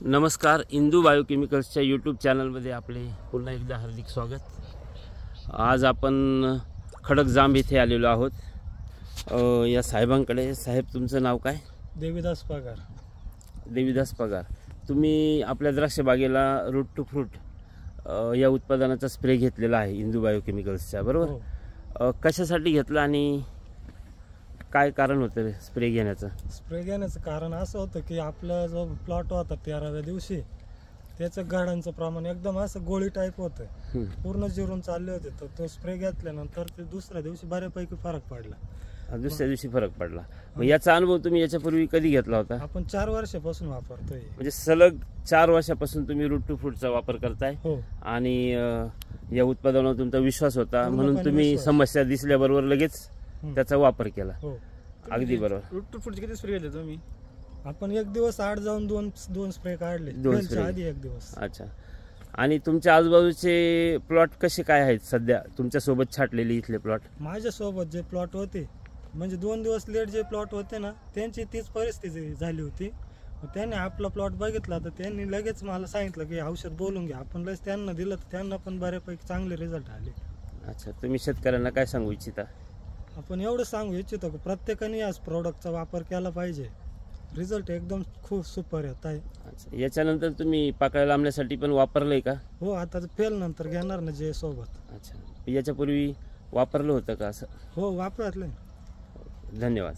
नमस्कार, इंदू बायोकेमिकल्सच्या यूट्यूब चॅनलमध्ये आपले पुन्हा एकदा हार्दिक स्वागत। आज आपण खडकजांब येथे आलेलो आहोत। या साहेबांकडे। साहेब, तुमचं नाव काय? देवीदास पगार। देवीदास पगार, तुम्ही आपल्या द्राक्ष बागेला रूट टू फ्रूट या उत्पादनाचा स्प्रे घेतलेला आहे इंदू बायोकेमिकल्सच्या, बरोबर? हो। कशासाठी घेतला आणि काय कारण होतं स्प्रे घेण्याचं? स्प्रे घेण्याचं कारण असं होतं की आपला जो प्लॉट होता 13व्या दिवशी त्याचं गाडांचं प्रमाण एकदम असं गोळी टाईप होतं, पूर्ण जिरून चालले होते। तर तो स्प्रे घेतल्यानंतर ते दुसऱ्या दिवशी बऱ्यापैकी फरक पडला। दुसऱ्या दिवशी फरक पडला। मग याचा अनुभव तुम्ही याच्यापूर्वी कधी घेतला होता? आपण 4 वर्षापासून वापरतोय। म्हणजे सलग 4 वर्षापासून तुम्ही रूट टू फ्रूटचा वापर करताय। हो। आणि या उत्पादनावर तुमचा विश्वास होता म्हणून तुम्ही समस्या दिसल्याबरोबर लगेच त्याचा वापर केला। हो, अगदी बरोबर। रूट टू फ्रूट किती स्प्रे घेतले तुम्ही? आपण एक दिवस आड जाऊन दोन स्प्रे काढले, आधी एक दिवस। अच्छा। आणि तुमच्या आजूबाजूचे प्लॉट कसे काय आहेत सध्या तुमच्या सोबत छाटलेले इथले प्लॉट? माझ्या सोबत जे प्लॉट होते, म्हणजे 2 दिवस लेट जे प्लॉट होते ना, त्यांची तीच परिस्थिती झाली होती। त्यांनी आपला प्लॉट बघितला तर त्यांनी लगेच मला सांगितलं की औषध बोलून घ्या। आपण लगेच त्यांना दिलं तर त्यांना पण बऱ्यापैकी चांगले रिझल्ट आले। अच्छा, तुम्ही शेतकऱ्यांना काय सांगू इच्छिता? आपण एवढं सांगू इच्छितो की प्रत्येकाने याच प्रोडक्टचा वापर केला पाहिजे। रिझल्ट एकदम खूप सुपर येत आहे। अच्छा, याच्यानंतर तुम्ही पाकळ्या लांबण्यासाठी पण वापरलंय का? हो, आता फेल नंतर घेणार ना जे सोबत। अच्छा, याच्यापूर्वी वापरलं होतं का असं? हो, वापरलंय। धन्यवाद।